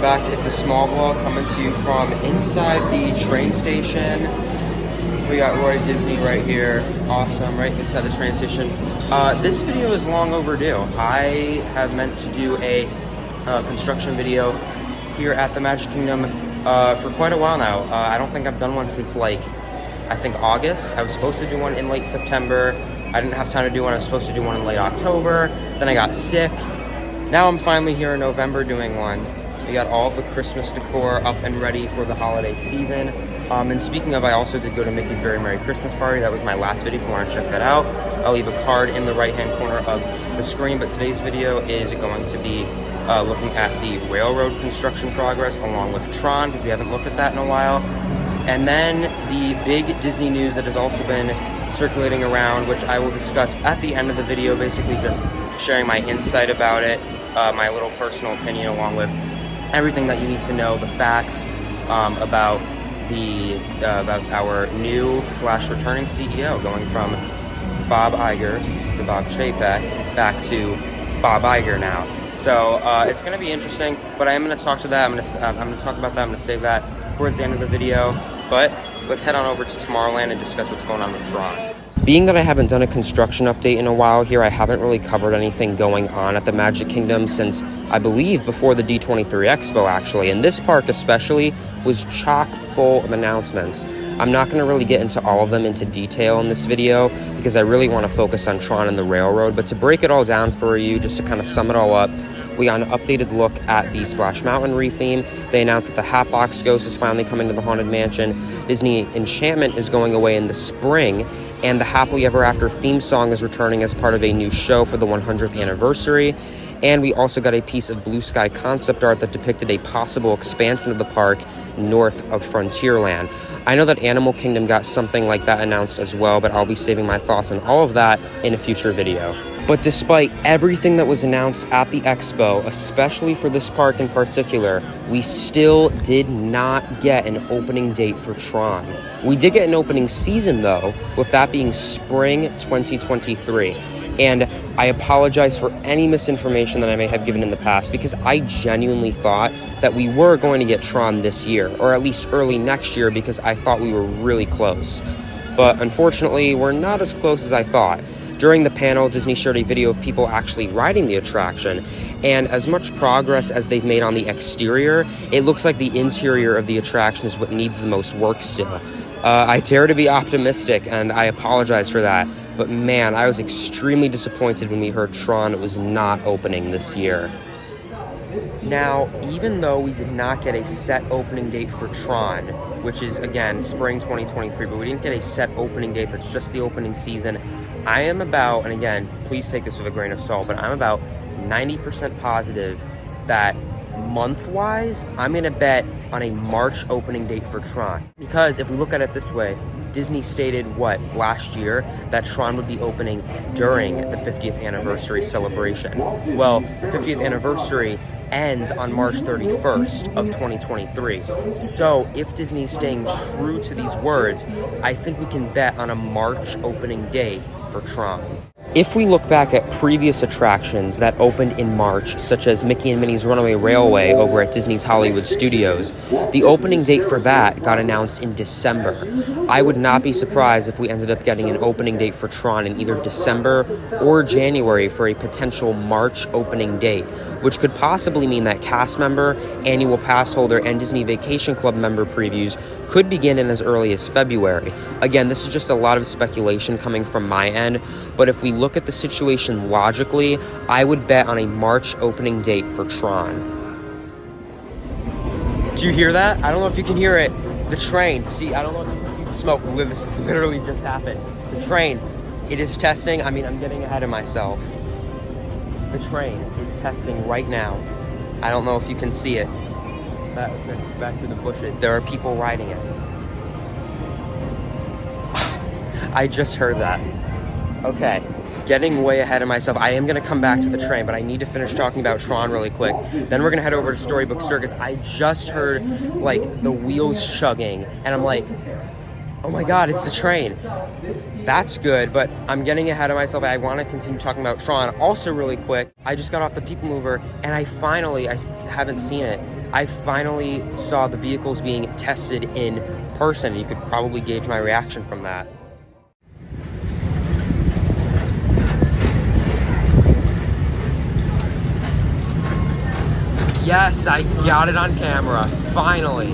back to It's a Small Vlog, coming to you from inside the train station. We got Roy Disney right here, awesome, right inside the train station. This video is long overdue. I have meant to do a construction video here at the Magic Kingdom for quite a while now. I don't think I've done one since I think August. I was supposed to do one in late September. I didn't have time to do one. I was supposed to do one in late October. Then I got sick. Now I'm finally here in November doing one. We got all the Christmas decor up and ready for the holiday season. And speaking of, I also did go to Mickey's Very Merry Christmas Party. That was my last video if you want to check that out. I'll leave a card in the right-hand corner of the screen, but today's video is going to be looking at the railroad construction progress along with Tron, because we haven't looked at that in a while. And then the big Disney news that has also been circulating around, which I will discuss at the end of the video, basically just sharing my insight about it, my little personal opinion, along with everything that you need to know, the facts about our new / returning CEO, going from Bob Iger to Bob Chapek back to Bob Iger now. So it's going to be interesting, but I am going to talk to that. I'm going to talk about that. I'm going to save that towards the end of the video. But let's head on over to Tomorrowland and discuss what's going on with Tron. Being that I haven't done a construction update in a while here, I haven't really covered anything going on at the Magic Kingdom since, I believe, before the D23 Expo, actually. And this park especially was chock full of announcements. I'm not going to really get into all of them into detail in this video because I really want to focus on Tron and the railroad. But to break it all down for you, just to kind of sum it all up, we got an updated look at the Splash Mountain retheme. They announced that the Hatbox Ghost is finally coming to the Haunted Mansion. Disney Enchantment is going away in the spring. And the Happily Ever After theme song is returning as part of a new show for the 100th anniversary. And we also got a piece of blue sky concept art that depicted a possible expansion of the park north of Frontierland. I know that Animal Kingdom got something like that announced as well, but I'll be saving my thoughts on all of that in a future video. But despite everything that was announced at the Expo, especially for this park in particular, we still did not get an opening date for Tron. We did get an opening season though, with that being spring 2023. And I apologize for any misinformation that I may have given in the past, because I genuinely thought that we were going to get Tron this year, or at least early next year, because I thought we were really close. But unfortunately, we're not as close as I thought. During the panel, Disney shared a video of people actually riding the attraction, and as much progress as they've made on the exterior, it looks like the interior of the attraction is what needs the most work still. I dare to be optimistic, and I apologize for that, but man, I was extremely disappointed when we heard Tron was not opening this year. Now, even though we did not get a set opening date for Tron, which is, again, spring 2023, but we didn't get a set opening date that's just the opening season, I am about, and again, please take this with a grain of salt, but I'm about 90% positive that month-wise, I'm going to bet on a March opening date for Tron. Because if we look at it this way, Disney stated, last year, that Tron would be opening during the 50th anniversary celebration. Well, the 50th anniversary ends on March 31st of 2023. So if Disney's staying true to these words, I think we can bet on a March opening date for Tron. If we look back at previous attractions that opened in March, such as Mickey and Minnie's Runaway Railway over at Disney's Hollywood Studios, the opening date for that got announced in December. I would not be surprised if we ended up getting an opening date for Tron in either December or January for a potential March opening date, which could possibly mean that cast member, annual pass holder, and Disney Vacation Club member previews could begin in as early as February. Again, this is just a lot of speculation coming from my end, but if we look at the situation logically, I would bet on a March opening date for Tron. Do you hear that? I don't know if you can hear it. The train. See, I don't know if you can see the smoke. This literally just happened. The train. It is testing. I mean, I'm getting ahead of myself. The train is testing right now. I don't know if you can see it. Back to the bushes. There are people riding it. I just heard that. Okay, getting way ahead of myself. I am going to come back to the train, but I need to finish talking about Tron really quick. Then we're going to head over to Storybook Circus. I just heard, the wheels chugging, and I'm like, oh my god, it's the train. That's good, but I'm getting ahead of myself. I want to continue talking about Tron. Also really quick, I just got off the People Mover, and I haven't seen it, I finally saw the vehicles being tested in person. You could probably gauge my reaction from that. Yes, I got it on camera, finally.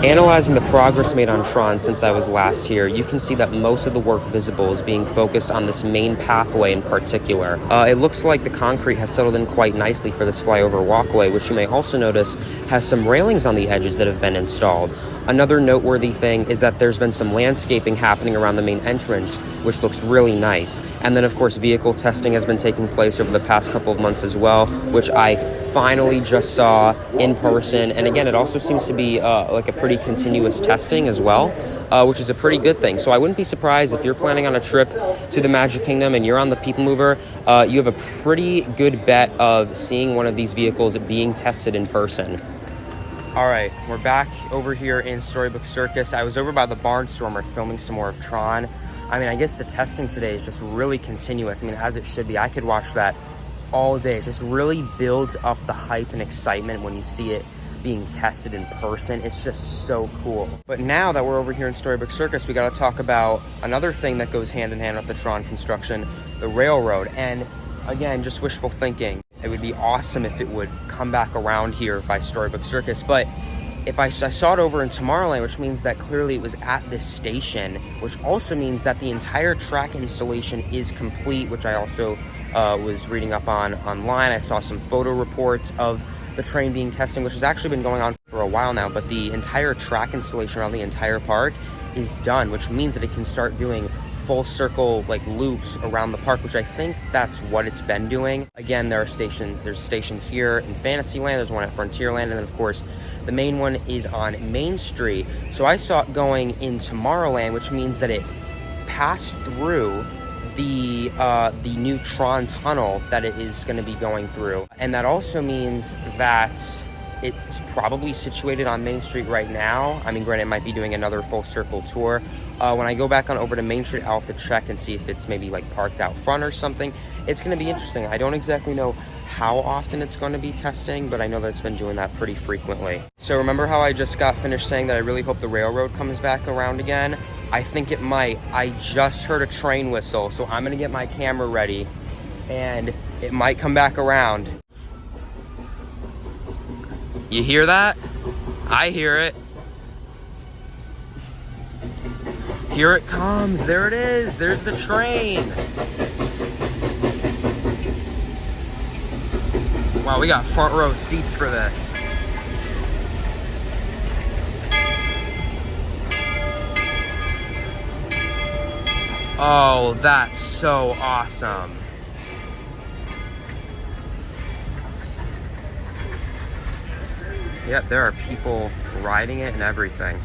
Analyzing the progress made on Tron since I was last here, you can see that most of the work visible is being focused on this main pathway in particular. It looks like the concrete has settled in quite nicely for this flyover walkway, which you may also notice has some railings on the edges that have been installed. Another noteworthy thing is that there's been some landscaping happening around the main entrance, which looks really nice. And then, of course, vehicle testing has been taking place over the past couple of months as well, which I finally just saw in person. And again, it also seems to be like a pretty continuous testing as well, which is a pretty good thing. So I wouldn't be surprised if you're planning on a trip to the Magic Kingdom and you're on the People Mover, you have a pretty good bet of seeing one of these vehicles being tested in person. All right, we're back over here in Storybook Circus. I was over by the Barnstormer filming some more of Tron. I mean, I guess the testing today is just really continuous. I mean, as it should be. I could watch that all day. It just really builds up the hype and excitement when you see it being tested in person. It's just so cool. But now that we're over here in Storybook Circus, we got to talk about another thing that goes hand in hand with the Tron construction, the railroad. And again, just wishful thinking. It would be awesome if it would come back around here by Storybook Circus. But if I saw it over in Tomorrowland, which means that clearly it was at this station, which also means that the entire track installation is complete, which I also was reading up on online. I saw some photo reports of the train being testing, which has actually been going on for a while now, but the entire track installation around the entire park is done, which means that it can start doing full circle like loops around the park, which I think that's what it's been doing. Again, there's a station here in Fantasyland, there's one at Frontierland, and then of course the main one is on Main Street. So I saw it going in Tomorrowland, which means that it passed through the new Tron tunnel that it is going to be going through. And that also means that it's probably situated on Main Street right now. I mean, granted, it might be doing another full circle tour. When I go back on over to Main Street, I'll have to check and see if it's maybe like parked out front or something. It's going to be interesting. I don't exactly know how often it's going to be testing, but I know that it's been doing that pretty frequently. So remember how I just got finished saying that I really hope the railroad comes back around again? I think it might. I just heard a train whistle, so I'm going to get my camera ready, and it might come back around. You hear that? I hear it. Here it comes. There it is. There's the train. Wow, we got front row seats for this. Oh, that's so awesome. Yep, there are people riding it and everything.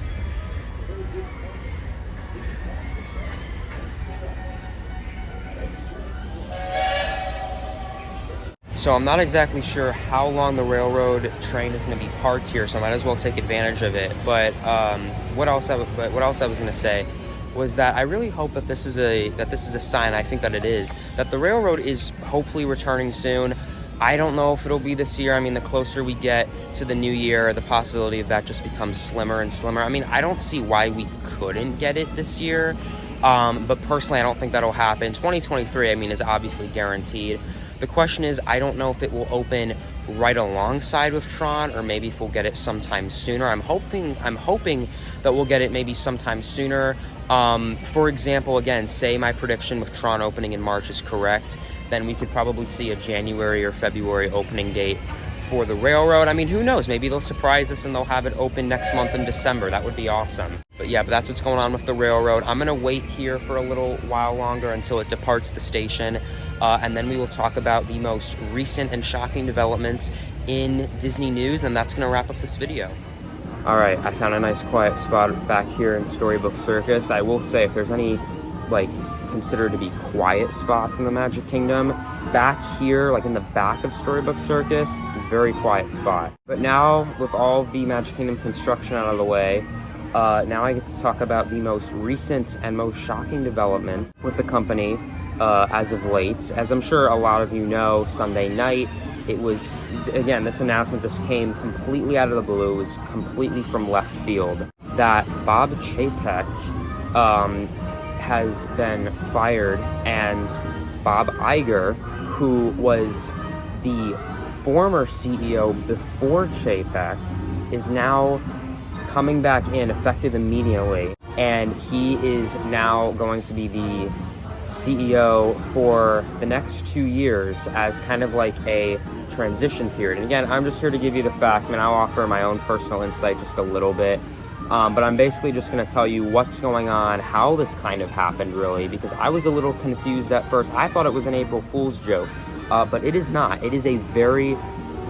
So I'm not exactly sure how long the railroad train is going to be parked here, so I might as well take advantage of it. But what else I was going to say was that I really hope that this is a sign. I think that it is, that the railroad is hopefully returning soon. I don't know if it'll be this year. I mean, the closer we get to the new year, the possibility of that just becomes slimmer and slimmer. I mean, I don't see why we couldn't get it this year, but personally, I don't think that'll happen. 2023, I mean, is obviously guaranteed. The question is, I don't know if it will open right alongside with Tron, or maybe if we'll get it sometime sooner. I'm hoping that we'll get it maybe sometime sooner. For example, again, say my prediction with Tron opening in March is correct, then we could probably see a January or February opening date for the railroad. I mean, who knows? Maybe they'll surprise us and they'll have it open next month in December. That would be awesome. But yeah, but that's what's going on with the railroad. I'm gonna wait here for a little while longer until it departs the station. And then we will talk about the most recent and shocking developments in Disney news, and that's going to wrap up this video. All right, I found a nice quiet spot back here in Storybook Circus. I will say, if there's any, like, considered to be quiet spots in the Magic Kingdom, back here, like in the back of Storybook Circus, very quiet spot. But now, with all of the Magic Kingdom construction out of the way, now I get to talk about the most recent and most shocking development with the company as of late. As I'm sure a lot of you know, Sunday night, it was, again, this announcement just came completely out of the blue. It was completely from left field, that Bob Chapek has been fired, and Bob Iger, who was the former CEO before Chapek, is now coming back in effective immediately, and he is now going to be the CEO for the next 2 years as kind of like a transition period. And again, I'm just here to give you the facts. I mean, I'll offer my own personal insight just a little bit, but I'm basically just going to tell you what's going on, how this kind of happened, really, because I was a little confused at first. I thought it was an April Fool's joke, but it is not. It is a very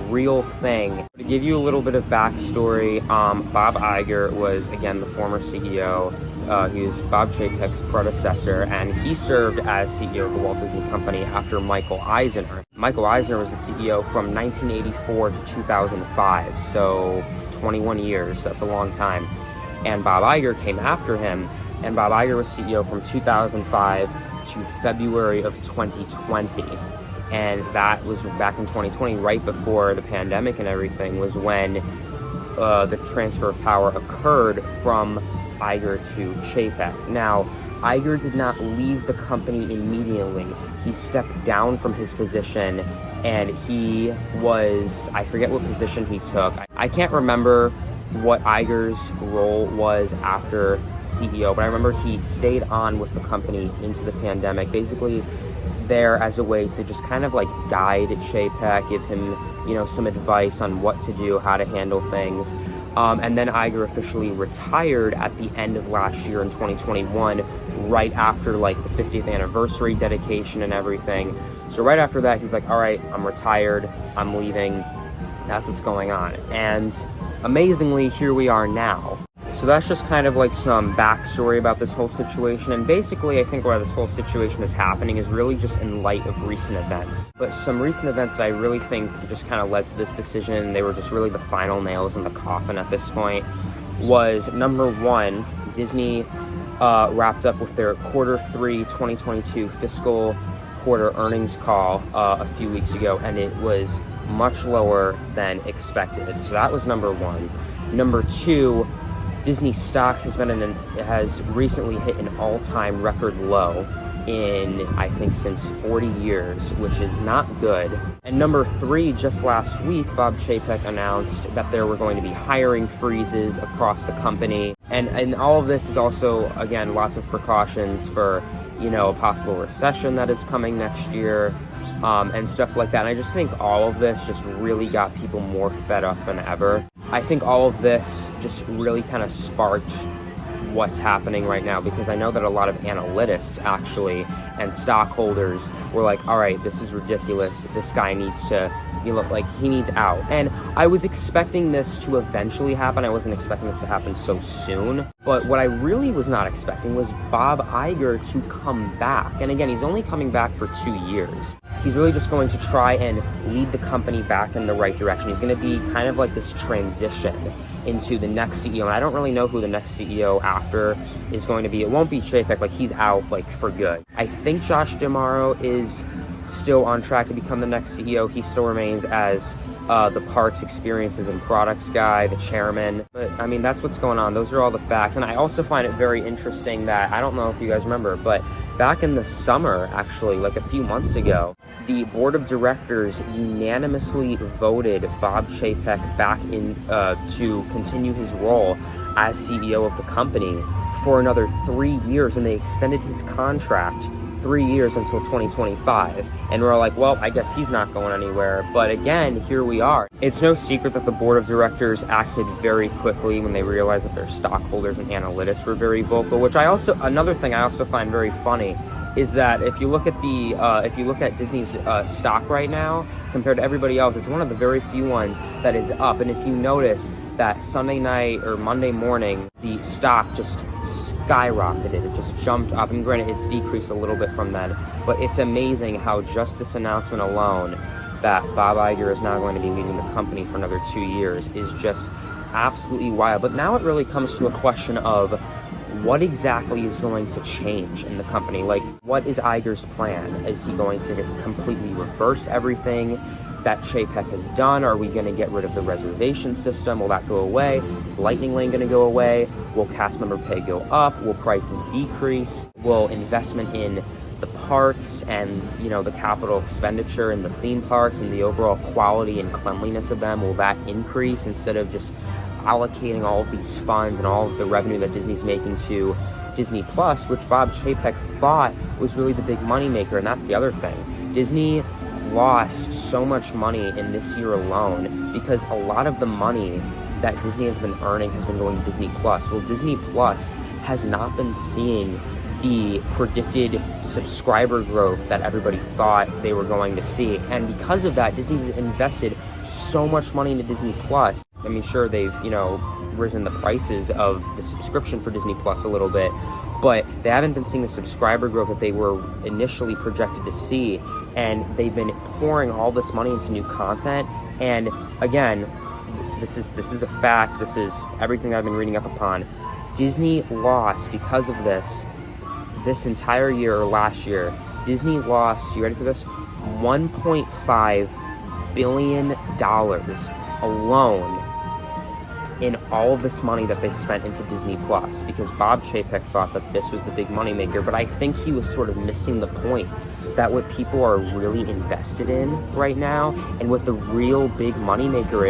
real thing. To give you a little bit of backstory, Bob Iger was, again, the former CEO. He was Bob Chapek's predecessor, and he served as CEO of the Walt Disney Company after Michael Eisner. Michael Eisner was the CEO from 1984 to 2005, so 21 years. That's a long time. And Bob Iger came after him, and Bob Iger was CEO from 2005 to February of 2020. And that was back in 2020, right before the pandemic and everything, was when the transfer of power occurred from Iger to Chapek. Now, Iger did not leave the company immediately. He stepped down from his position, and he was, I forget what position he took. I can't remember what Iger's role was after CEO, but I remember he stayed on with the company into the pandemic, basically there as a way to just kind of like guide Chapek, give him, some advice on what to do, how to handle things. And then Iger officially retired at the end of last year in 2021, right after like the 50th anniversary dedication and everything. So right after that, he's like, all right, I'm retired, I'm leaving. That's what's going on. And amazingly, here we are now. So that's just kind of like some backstory about this whole situation. And basically, I think why this whole situation is happening is really just in light of recent events. But some recent events that I really think just kind of led to this decision, they were just really the final nails in the coffin at this point, was number one, Disney wrapped up with their Q3 2022 fiscal quarter earnings call a few weeks ago, and it was much lower than expected. So that was number one. Number two, Disney stock has recently hit an all-time record low in, I think, since 40 years, which is not good. And number three, just last week, Bob Chapek announced that there were going to be hiring freezes across the company. And all of this is also, again, lots of precautions for, a possible recession that is coming next year, and stuff like that. And I just think all of this just really got people more fed up than ever. I think all of this just really kind of sparked what's happening right now, because I know that a lot of analysts actually and stockholders were like, all right, this is ridiculous. This guy needs to, he needs out. And I was expecting this to eventually happen. I wasn't expecting this to happen so soon. But what I really was not expecting was Bob Iger to come back. And again, he's only coming back for 2 years. He's really just going to try and lead the company back in the right direction. He's going to be kind of like this transition into the next CEO. And I don't really know who the next CEO after is going to be. It won't be Chapek, he's out, for good. I think Josh D'Amaro is still on track to become the next CEO. He still remains as the parks, experiences, and products guy, the chairman. But, I mean, that's what's going on. Those are all the facts. And I also find it very interesting that, I don't know if you guys remember, but back in the summer, actually, a few months ago, the board of directors unanimously voted Bob Chapek back in to continue his role as CEO of the company for another 3 years, and they extended his contract 3 years until 2025. And we're like, well, I guess he's not going anywhere. But again, here we are. It's no secret that the board of directors acted very quickly when they realized that their stockholders and analysts were very vocal, which another thing I also find very funny is that if you look at Disney's stock right now compared to everybody else, it's one of the very few ones that is up. And if you notice that Sunday night or Monday morning, the stock just skyrocketed. It just jumped up. And granted, it's decreased a little bit from then, but it's amazing how just this announcement alone that Bob Iger is now going to be leading the company for another 2 years is just absolutely wild. But now it really comes to a question of what exactly is going to change in the company? What is Iger's plan? Is he going to completely reverse everything? that Chapek has done. Are we going to get rid of the reservation system? Will that go away? Is Lightning Lane going to go away? Will cast member pay go up? Will prices decrease? Will investment in the parks and, you know, the capital expenditure in the theme parks and the overall quality and cleanliness of them, will that increase instead of just allocating all of these funds and all of the revenue that Disney's making to Disney Plus, which Bob Chapek thought was really the big moneymaker? And that's the other thing. Disney lost so much money in this year alone because a lot of the money that Disney has been earning has been going to Disney Plus. Well, Disney Plus has not been seeing the predicted subscriber growth that everybody thought they were going to see. And because of that, Disney's invested so much money into Disney Plus. I mean, sure, they've, you know, risen the prices of the subscription for Disney Plus a little bit, but they haven't been seeing the subscriber growth that they were initially projected to see. And they've been pouring all this money into new content. And again, this is a fact. This is everything I've been reading up upon. Disney lost, because of this entire year, or last year, Disney lost, you ready for this? $1.5 billion alone in all of this money that they spent into Disney Plus, because Bob Chapek thought that this was the big moneymaker. But I think he was sort of missing the point that what people are really invested in right now and what the real big moneymaker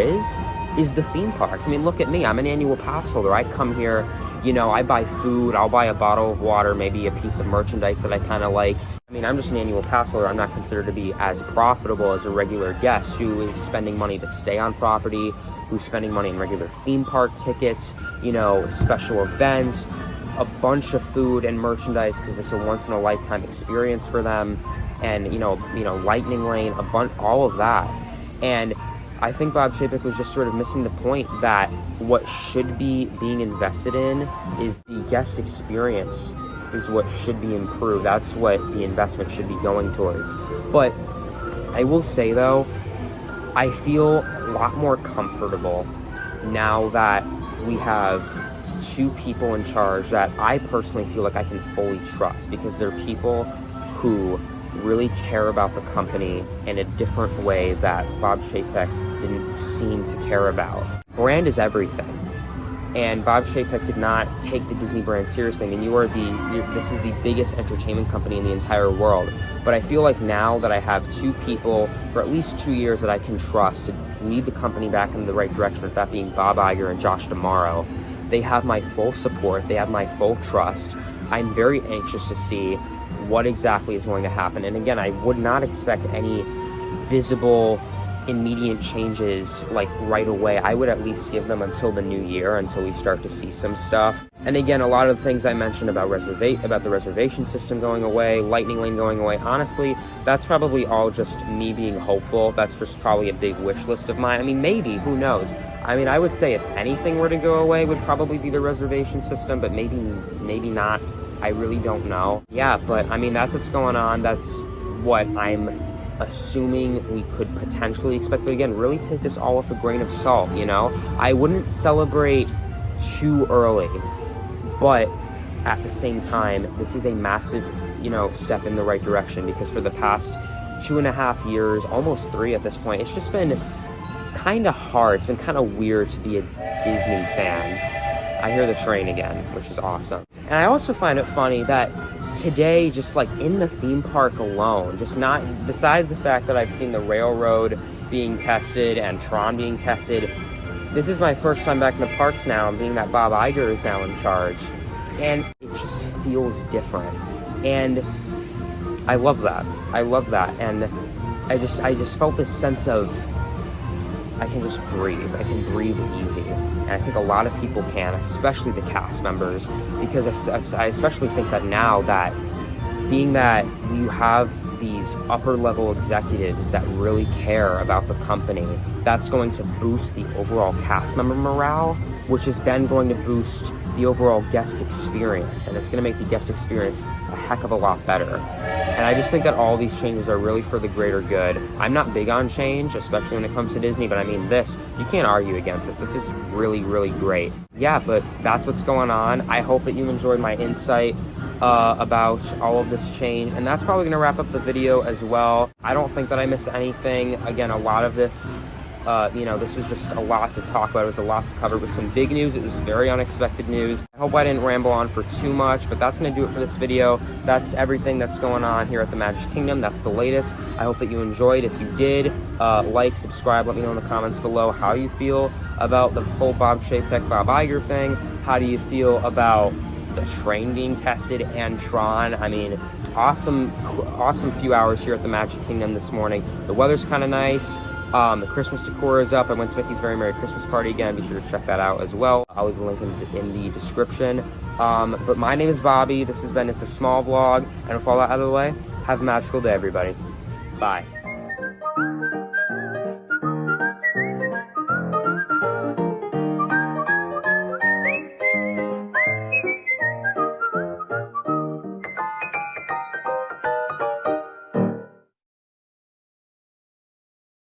is the theme parks. I mean, look at me. I'm an annual pass holder. I come here, you know, I buy food, I'll buy a bottle of water, maybe a piece of merchandise that I kind of like. I mean, I'm just an annual pass holder. I'm not considered to be as profitable as a regular guest who is spending money to stay on property, who's spending money on regular theme park tickets, you know, special events, a bunch of food and merchandise because it's a once-in-a-lifetime experience for them, and you know, Lightning Lane, all of that. And I think Bob Chapek was just sort of missing the point that what should be being invested in is the guest experience, is what should be improved. That's what the investment should be going towards. But I will say though, I feel a lot more comfortable now that we have two people in charge that I personally feel like I can fully trust, because they're people who really care about the company in a different way that Bob Chapek didn't seem to care about. Brand is everything. And Bob Chapek did not take the Disney brand seriously. I mean, this is the biggest entertainment company in the entire world. But I feel like now that I have two people for at least 2 years that I can trust to lead the company back in the right direction, with that being Bob Iger and Josh D'Amaro, they have my full support. They have my full trust. I'm very anxious to see what exactly is going to happen. And again, I would not expect any visible immediate changes like right away. I would at least give them until the new year, until we start to see some stuff. And again, a lot of the things I mentioned about the reservation system going away, Lightning Lane going away, honestly, that's probably all just me being hopeful. That's just probably a big wish list of mine. I mean, maybe, who knows? I mean, I would say if anything were to go away, it would probably be the reservation system, but maybe not. I really don't know. Yeah, but I mean, that's what's going on. That's what I'm assuming we could potentially expect. But again, really take this all with a grain of salt, you know? I wouldn't celebrate too early, but at the same time, this is a massive, you know, step in the right direction, because for the past 2.5 years, almost 3 at this point, it's just been kind of hard. It's been kind of weird to be a Disney fan. I hear the train again, which is awesome. And I also find it funny that today, just like in the theme park alone, just not, besides the fact that I've seen the railroad being tested and Tron being tested, this is my first time back in the parks now, and being that Bob Iger is now in charge. And it just feels different. And I love that. And I just felt this sense of, I can just breathe. I can breathe easy. And I think a lot of people can, especially the cast members, because I especially think that now that, being that you have these upper level executives that really care about the company, that's going to boost the overall cast member morale, which is then going to boost the overall guest experience, and it's going to make the guest experience a heck of a lot better. And I just think that all these changes are really for the greater good. I'm not big on change, especially when it comes to Disney, but I mean this, you can't argue against this. This is really, really great. Yeah, but that's what's going on. I hope that you enjoyed my insight about all of this change, and that's probably going to wrap up the video as well. I don't think that I missed anything. Again, a lot of this, this was just a lot to talk about. It was a lot to cover with some big news. It was very unexpected news. I hope I didn't ramble on for too much, but that's going to do it for this video. That's everything that's going on here at the Magic Kingdom. That's the latest. I hope that you enjoyed. If you did, like, subscribe, let me know in the comments below how you feel about the whole Bob Chapek, Bob Iger thing. How do you feel about the train being tested and Tron? I mean, awesome few hours here at the Magic Kingdom this morning. The weather's kind of nice. The Christmas decor is up. I went to Mickey's Very Merry Christmas Party again. Be sure to check that out as well. I'll leave the link in the description. But my name is Bobby. This has been It's a Small Vlog. And with all that out of the way, have a magical day, everybody. Bye.